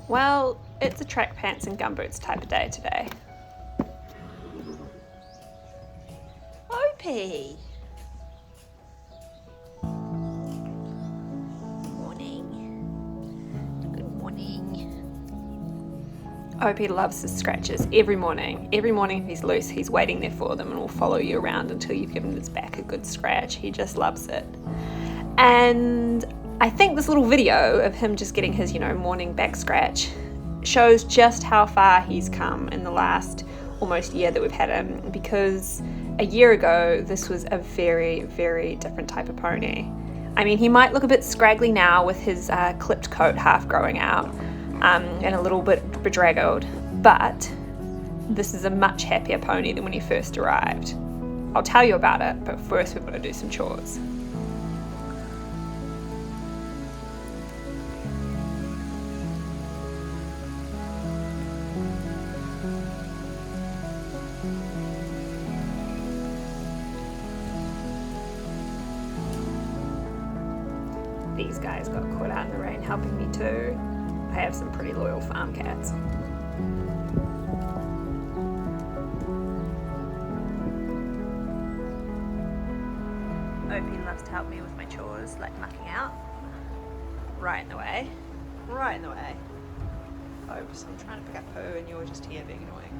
Well, it's a track pants and gumboots type of day today. Opie! Opie loves his scratches every morning. Every morning if he's loose, he's waiting there for them and will follow you around until you've given his back a good scratch. He just loves it. And I think this little video of him just getting his, morning back scratch shows just how far he's come in the last almost year that we've had him, because a year ago, this was a very, very different type of pony. I mean, he might look a bit scraggly now with his clipped coat half growing out. And a little bit bedraggled, but this is a much happier pony than when he first arrived. I'll tell you about it, but first we've got to do some chores. These guys got caught out in the rain helping me too. I have some pretty loyal farm cats. Opie loves to help me with my chores, like mucking out. Right in the way. Right in the way. Oops, I'm trying to pick up poo and you're just here being annoying.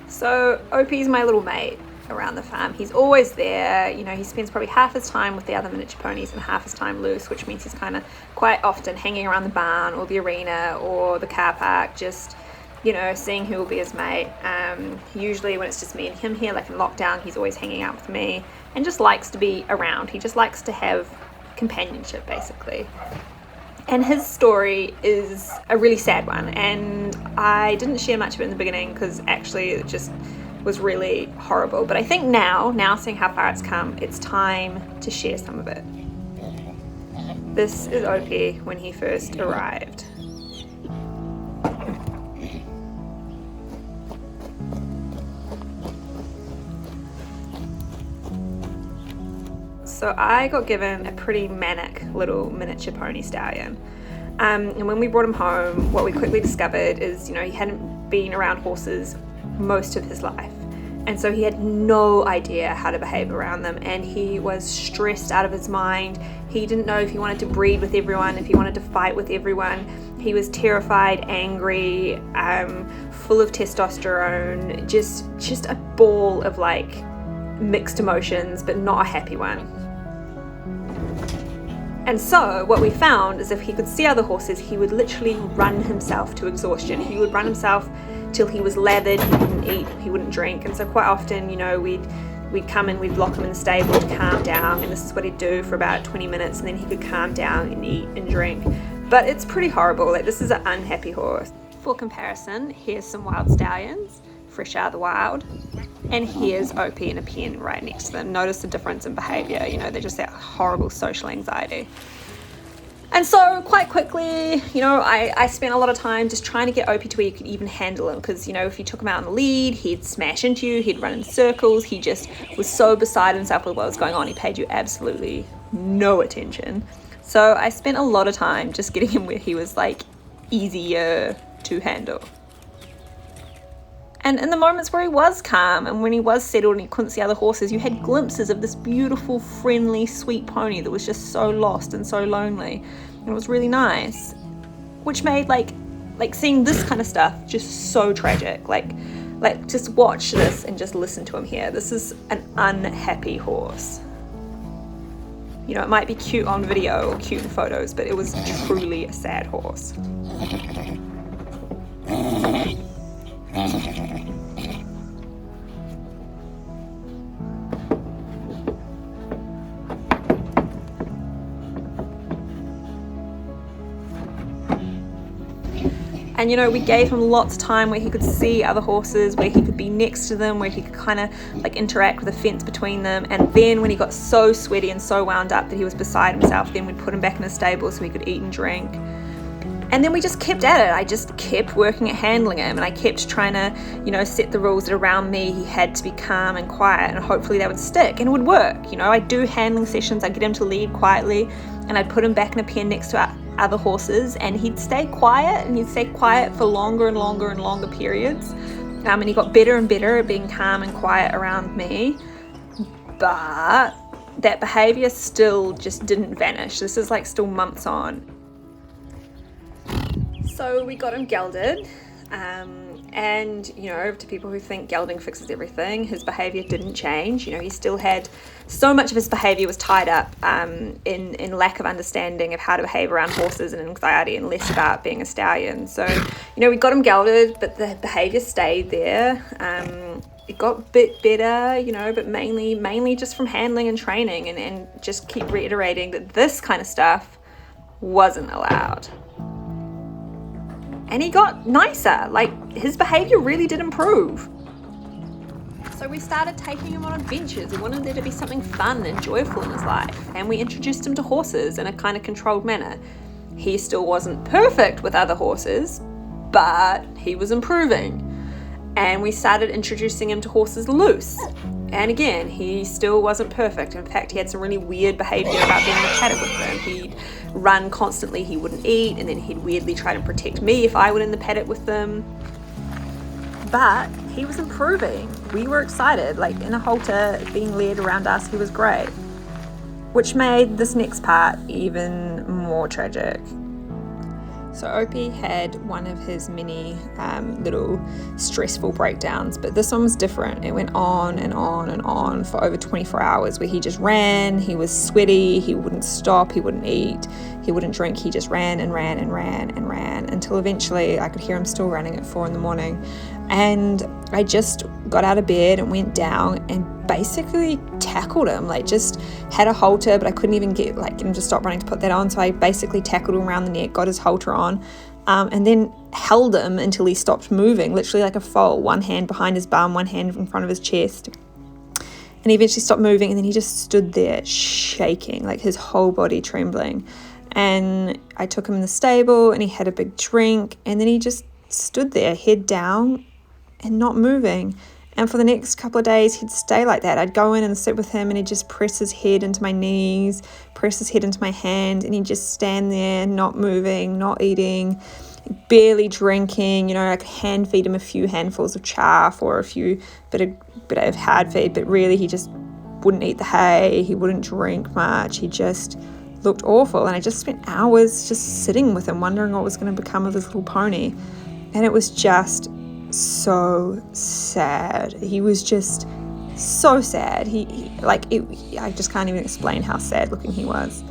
So Opie's my little mate around the farm. He's always there. He spends probably half his time with the other miniature ponies and half his time loose, which means he's kind of quite often hanging around the barn or the arena or the car park, just seeing who will be his mate. Usually when it's just me and him here, like in lockdown, he's always hanging out with me and just likes to be around. He just likes to have companionship, basically. And his story is a really sad one, and I didn't share much of it in the beginning because actually it just was really horrible. But I think now seeing how far it's come, it's time to share some of it. This is Opie when he first arrived. So I got given a pretty manic little miniature pony stallion. And when we brought him home, what we quickly discovered is, he hadn't been around horses most of his life. And so he had no idea how to behave around them, and he was stressed out of his mind. He didn't know if he wanted to breed with everyone, if he wanted to fight with everyone. He was terrified, angry, full of testosterone, just a ball of mixed emotions, but not a happy one. And so what we found is if he could see other horses, he would literally run himself to exhaustion. He would run himself till he was lathered, he wouldn't eat, he wouldn't drink. And so quite often, we'd come and we'd lock him in the stable to calm down, and this is what he'd do for about 20 minutes, and then he could calm down and eat and drink. But it's pretty horrible. This is an unhappy horse. For comparison, here's some wild stallions, fresh out of the wild. And here's Opie in a pen right next to them. Notice the difference in behaviour. They're just that horrible social anxiety. And so quite quickly, I spent a lot of time just trying to get Opie to where you could even handle him, because, if you took him out on the lead, he'd smash into you, he'd run in circles, he just was so beside himself with what was going on, he paid you absolutely no attention. So I spent a lot of time just getting him where he was easier to handle. And in the moments where he was calm and when he was settled and he couldn't see other horses, you had glimpses of this beautiful, friendly, sweet pony that was just so lost and so lonely. And it was really nice, which made seeing this kind of stuff just so tragic. Just watch this and just listen to him here. This is an unhappy horse. It might be cute on video or cute in photos, but it was truly a sad horse. And we gave him lots of time where he could see other horses, where he could be next to them, where he could kind of interact with a fence between them. And then when he got so sweaty and so wound up that he was beside himself, then we'd put him back in his stable so he could eat and drink. And then we just kept at it. I just kept working at handling him, and I kept trying to, set the rules that around me he had to be calm and quiet, and hopefully they would stick and it would work. I'd do handling sessions, I'd get him to lead quietly, and I'd put him back in a pen next to other horses, and he'd stay quiet, and he'd stay quiet for longer and longer and longer periods. And he got better and better at being calm and quiet around me. But that behaviour still just didn't vanish. This is still months on. So we got him gelded, and to people who think gelding fixes everything, his behaviour didn't change. He still had so much of his behaviour was tied up in lack of understanding of how to behave around horses and anxiety, and less about being a stallion. So we got him gelded, but the behaviour stayed there. It got a bit better, but mainly just from handling and training, and just keep reiterating that this kind of stuff wasn't allowed. And he got nicer. His behaviour really did improve. So we started taking him on adventures. We wanted there to be something fun and joyful in his life. And we introduced him to horses in a kind of controlled manner. He still wasn't perfect with other horses, but he was improving. And we started introducing him to horses loose. And again, he still wasn't perfect. In fact, he had some really weird behaviour about being in the paddock with them. He'd run constantly, he wouldn't eat, and then he'd weirdly try to protect me if I were in the paddock with them. But he was improving. We were excited. In a halter, being led around us, he was great. Which made this next part even more tragic. So Opie had one of his many little stressful breakdowns, but this one was different. It went on and on and on for over 24 hours, where he just ran, he was sweaty, he wouldn't stop, he wouldn't eat, he wouldn't drink, he just ran and ran and ran and ran, until eventually I could hear him still running at 4 a.m. And I just got out of bed and went down and basically tackled him, just had a halter, but I couldn't even get him to stop running to put that on. So I basically tackled him around the neck, got his halter on, and then held him until he stopped moving, literally like a foal, one hand behind his bum, one hand in front of his chest. And he eventually stopped moving, and then he just stood there shaking, his whole body trembling. And I took him in the stable, and he had a big drink, and then he just stood there, head down and not moving. And for the next couple of days, he'd stay like that. I'd go in and sit with him, and he'd just press his head into my knees, press his head into my hand, and he'd just stand there, not moving, not eating, barely drinking. I could hand feed him a few handfuls of chaff or a few bit of hard feed, but really he just wouldn't eat the hay, he wouldn't drink much, he just looked awful. And I just spent hours just sitting with him, wondering what was going to become of this little pony. And it was just so sad. He was just so sad. I just can't even explain how sad looking he was.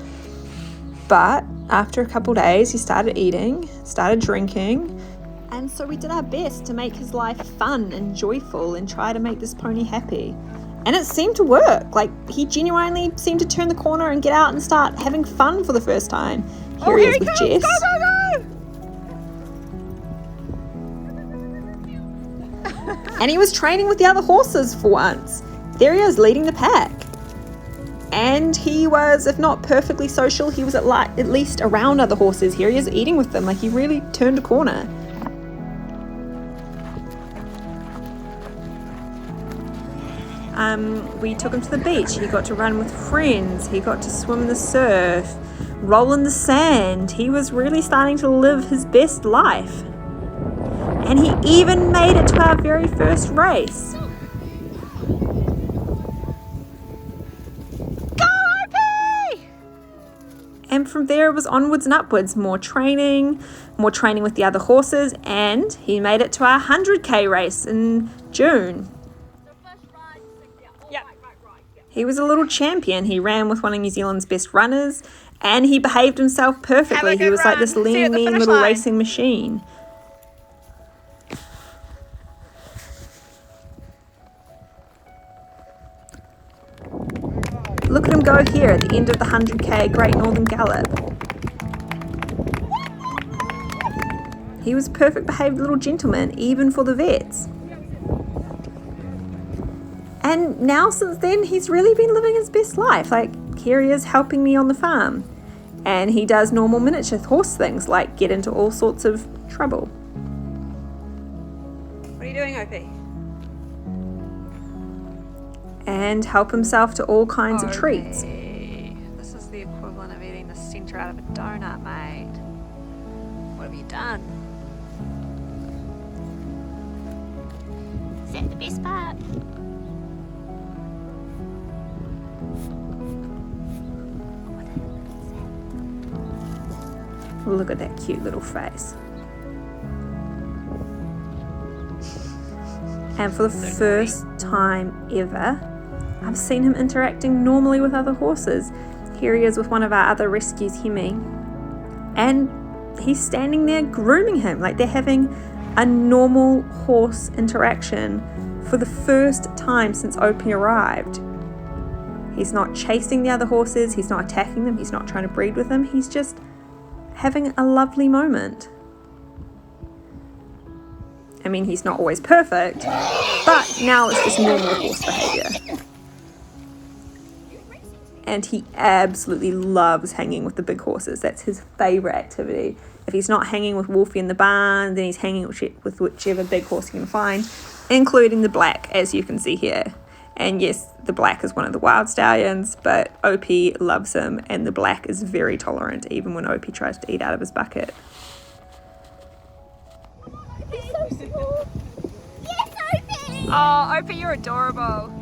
But after a couple days, he started eating, started drinking, and so we did our best to make his life fun and joyful and try to make this pony happy. And it seemed to work. He genuinely seemed to turn the corner and get out and start having fun for the first time. Here he is with Jess. Go! And he was training with the other horses for once. There he is, leading the pack. And he was, if not perfectly social, he was at least around other horses. Here he is eating with them. He really turned a corner. We took him to the beach. He got to run with friends. He got to swim in the surf, roll in the sand. He was really starting to live his best life. And he even made it to our very first race. Go, Opie! And from there it was onwards and upwards. More training with the other horses, and he made it to our 100k race in June. He was a little champion. He ran with one of New Zealand's best runners, and he behaved himself perfectly. He was like this lean, mean little racing machine. Look at him go here at the end of the 100k Great Northern Gallop. He was a perfect behaved little gentleman, even for the vets. And now since then, he's really been living his best life. Here he is helping me on the farm. And he does normal miniature horse things like get into all sorts of trouble. What are you doing, Opie? And help himself to all kinds of treats. This is the equivalent of eating the centre out of a donut, mate. What have you done? Is that the best part? Look at that cute little face. And for the first time ever, I've seen him interacting normally with other horses. Here he is with one of our other rescues, Hemi, and he's standing there grooming him. Like, they're having a normal horse interaction for the first time since Opie arrived. He's not chasing the other horses, he's not attacking them, he's not trying to breed with them, he's just having a lovely moment. I mean, he's not always perfect, but now it's just normal horse behaviour. And he absolutely loves hanging with the big horses. That's his favourite activity. If he's not hanging with Wolfie in the barn, then he's hanging with whichever big horse he can find, including the black, as you can see here. And yes, the black is one of the wild stallions, but Opie loves him, and the black is very tolerant, even when Opie tries to eat out of his bucket. He's so small. Yes, Opie! Oh, Opie, you're adorable.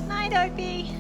Night, Opie.